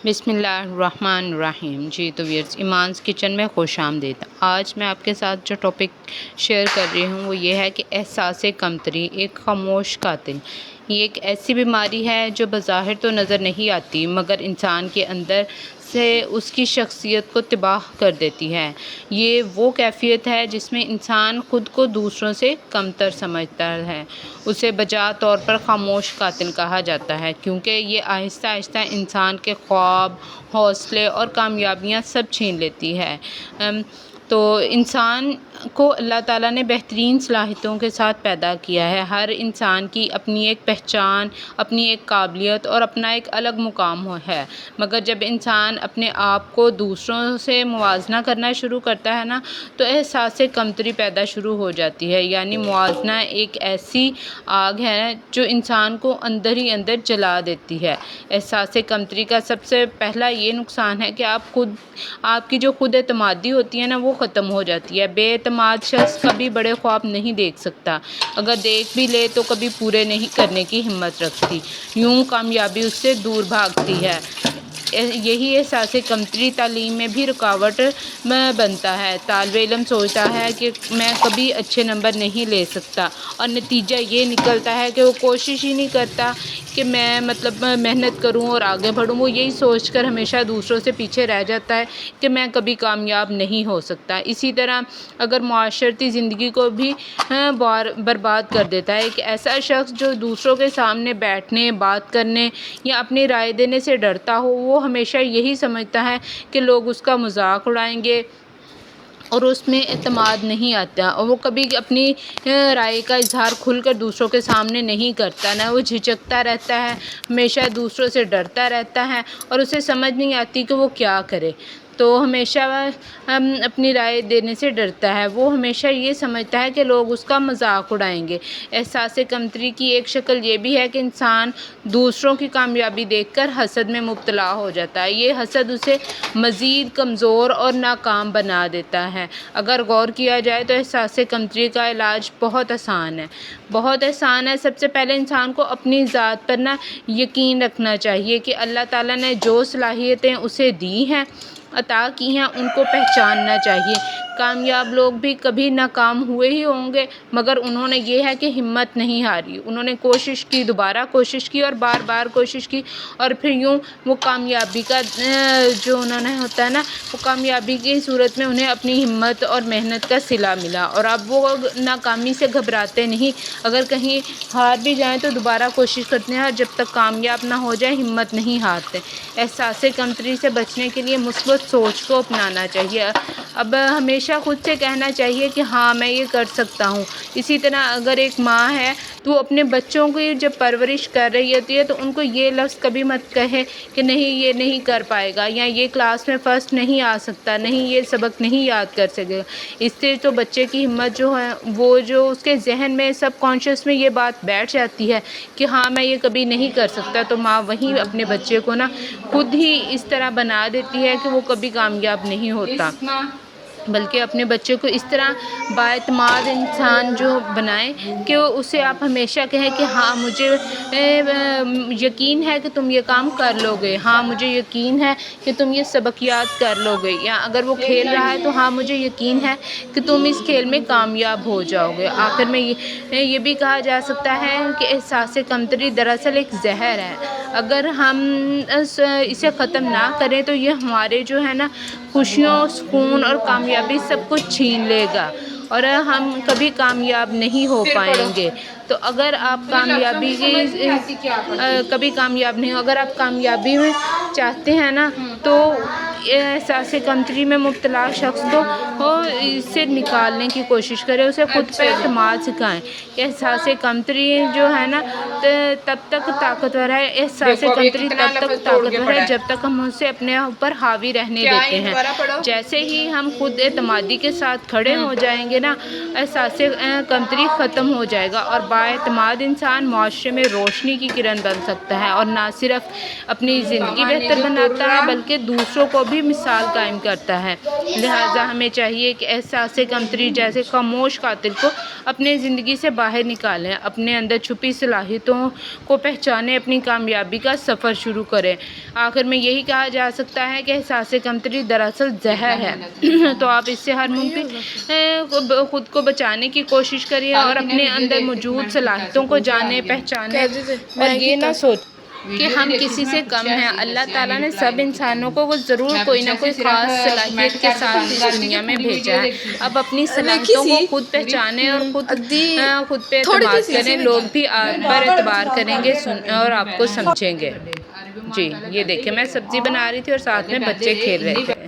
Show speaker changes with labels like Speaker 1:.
Speaker 1: بسم اللہ الرحمن الرحیم۔ جی تو ویئرز، ایمانس کچن میں خوش آمدید۔ آج میں آپ کے ساتھ جو ٹاپک شیئر کر رہی ہوں وہ یہ ہے کہ احساس کمتری ایک خاموش قاتل۔ یہ ایک ایسی بیماری ہے جو بظاہر تو نظر نہیں آتی مگر انسان کے اندر سے اس کی شخصیت کو تباہ کر دیتی ہے۔ یہ وہ کیفیت ہے جس میں انسان خود کو دوسروں سے کمتر سمجھتا ہے۔ اسے بجا طور پر خاموش قاتل کہا جاتا ہے کیونکہ یہ آہستہ آہستہ انسان کے خواب، حوصلے اور کامیابیاں سب چھین لیتی ہے۔ تو انسان کو اللہ تعالیٰ نے بہترین صلاحیتوں کے ساتھ پیدا کیا ہے۔ ہر انسان کی اپنی ایک پہچان، اپنی ایک قابلیت اور اپنا ایک الگ مقام ہے، مگر جب انسان اپنے آپ کو دوسروں سے موازنہ کرنا شروع کرتا ہے نا تو احساس کمتری پیدا شروع ہو جاتی ہے۔ یعنی موازنہ ایک ایسی آگ ہے جو انسان کو اندر ہی اندر جلا دیتی ہے۔ احساس کمتری کا سب سے پہلا یہ نقصان ہے کہ آپ کی جو خود اعتمادی ہوتی ہے نا وہ ختم ہو جاتی ہے۔ بے اعتماد شخص کبھی بڑے خواب نہیں دیکھ سکتا، اگر دیکھ بھی لے تو کبھی پورے نہیں کرنے کی ہمت رکھتی، یوں کامیابی اس سے دور بھاگتی ہے۔ یہی احساس کمتری تعلیم میں بھی رکاوٹ بنتا ہے۔ طالب علم سوچتا ہے کہ میں کبھی اچھے نمبر نہیں لے سکتا اور نتیجہ یہ نکلتا ہے کہ وہ کوشش ہی نہیں کرتا کہ میں محنت کروں اور آگے بڑھوں۔ وہ یہی سوچ کر ہمیشہ دوسروں سے پیچھے رہ جاتا ہے کہ میں کبھی کامیاب نہیں ہو سکتا۔ اسی طرح اگر معاشرتی زندگی کو بھی برباد کر دیتا ہے۔ ایک ایسا شخص جو دوسروں کے سامنے بیٹھنے، بات کرنے یا اپنی رائے دینے سے ڈرتا ہو، وہ ہمیشہ یہی سمجھتا ہے کہ لوگ اس کا مذاق اڑائیں گے اور اس میں اعتماد نہیں آتا، اور وہ کبھی اپنی رائے کا اظہار کھل کر دوسروں کے سامنے نہیں کرتا، نہ وہ جھجکتا رہتا ہے، ہمیشہ دوسروں سے ڈرتا رہتا ہے اور اسے سمجھ نہیں آتی کہ وہ کیا کرے۔ تو ہمیشہ اپنی رائے دینے سے ڈرتا ہے، وہ ہمیشہ یہ سمجھتا ہے کہ لوگ اس کا مذاق اڑائیں گے۔ احساس کمتری کی ایک شکل یہ بھی ہے کہ انسان دوسروں کی کامیابی دیکھ کر حسد میں مبتلا ہو جاتا ہے۔ یہ حسد اسے مزید کمزور اور ناکام بنا دیتا ہے۔ اگر غور کیا جائے تو احساس کمتری کا علاج بہت آسان ہے۔ سب سے پہلے انسان کو اپنی ذات پر یقین رکھنا چاہیے کہ اللہ تعالیٰ نے جو صلاحیتیں اسے دی ہیں، عطا کی ہیں، ان کو پہچاننا چاہیے۔ کامیاب لوگ بھی کبھی ناکام ہوئے ہی ہوں گے مگر انہوں نے یہ ہے کہ ہمت نہیں ہاری، انہوں نے کوشش کی، دوبارہ کوشش کی اور بار بار کوشش کی، اور پھر یوں وہ کامیابی کا جو انہوں نے ہوتا ہے نا، وہ کامیابی کی صورت میں انہیں اپنی ہمت اور محنت کا صلہ ملا، اور اب وہ ناکامی سے گھبراتے نہیں۔ اگر کہیں ہار بھی جائیں تو دوبارہ کوشش کرتے ہیں اور جب تک کامیاب نہ ہو جائے ہمت نہیں ہارتے۔ احساس کمتری سے بچنے کے لیے مثبت سوچ کو اپنانا چاہیے۔ اب ہمیشہ خود سے کہنا چاہیے کہ ہاں میں یہ کر سکتا ہوں۔ اسی طرح اگر ایک ماں ہے تو وہ اپنے بچوں کی جب پرورش کر رہی ہوتی ہے تو ان کو یہ لفظ کبھی مت کہے کہ نہیں یہ نہیں کر پائے گا، یا یہ کلاس میں فرسٹ نہیں آ سکتا، نہیں یہ سبق نہیں یاد کر سکے گا۔ اس سے تو بچے کی ہمت جو ہے وہ جو اس کے ذہن میں سب کانشیس میں یہ بات بیٹھ جاتی ہے کہ ہاں میں یہ کبھی نہیں کر سکتا، تو ماں وہیں اپنے بچے کو خود ہی اس طرح بنا دیتی ہے کہ وہ کبھی کامیاب نہیں ہوتا، بلکہ اپنے بچے کو اس طرح بااعتماد انسان جو بنائیں کہ اسے آپ ہمیشہ کہیں کہ ہاں مجھے یقین ہے کہ تم یہ کام کر لو گے، ہاں مجھے یقین ہے کہ تم یہ سبق یاد کر لو گے، یا اگر وہ کھیل رہا ہے تو ہاں مجھے یقین ہے کہ تم اس کھیل میں کامیاب ہو جاؤ گے۔ آخر میں یہ بھی کہا جا سکتا ہے کہ احساس کمتری دراصل ایک زہر ہے، اگر ہم اسے ختم نہ کریں تو یہ ہمارے جو ہے نا خوشیوں، سکون اور کامیابی سب کچھ چھین لے گا اور ہم کبھی کامیاب نہیں ہو پائیں گے۔ تو اگر آپ کبھی کامیاب نہیں ہو، اگر آپ کامیابی میں چاہتے ہیں نا تو احساس کمتری میں مبتلا شخص کو اس سے نکالنے کی کوشش کریں، اسے خود پہ اعتماد سکھائیں۔ احساس کمتری جو ہے نا تب تک طاقتور ہے، احساس کمتری تب تک طاقتور ہے جب تک ہم اسے اپنے اوپر حاوی رہنے دیتے ہیں۔ جیسے ہی ہم خود اعتمادی کے ساتھ کھڑے ہو جائیں گے نا، احساس کمتری ختم ہو جائے گا اور بااعتماد انسان معاشرے میں روشنی کی کرن بن سکتا ہے اور نہ صرف اپنی زندگی بہتر بناتا ہے بلکہ دوسروں کو بھی مثال قائم کرتا ہے۔ لہٰذا ہمیں چاہیے کہ احساس کمتری جیسے خاموش قاتل کو اپنے زندگی سے باہر نکالیں، اپنے اندر چھپی صلاحیتوں کو پہچانیں، اپنی کامیابی کا سفر شروع کریں۔ آخر میں یہی کہا جا سکتا ہے کہ احساس کمتری دراصل زہر ہے، تو آپ اس سے ہر ممکن خود کو بچانے کی کوشش کریے اور اپنے اندر موجود صلاحیتوں کو جانیں، پہچانیں اور یہ نہ سوچیں کہ ہم کسی سے کم ہیں۔ اللہ تعالیٰ نے سب انسانوں کو ضرور کوئی نہ کوئی خاص صلاحیت کے ساتھ اس دنیا میں بھیجا ہے۔ اب اپنی صلاحیتوں کو خود پہچانیں اور خود پہ اعتماد کریں، لوگ بھی آپ پر اعتبار کریں گے اور آپ کو سمجھیں گے۔ جی یہ دیکھیں، میں سبزی بنا رہی تھی اور ساتھ میں بچے کھیل رہے تھے۔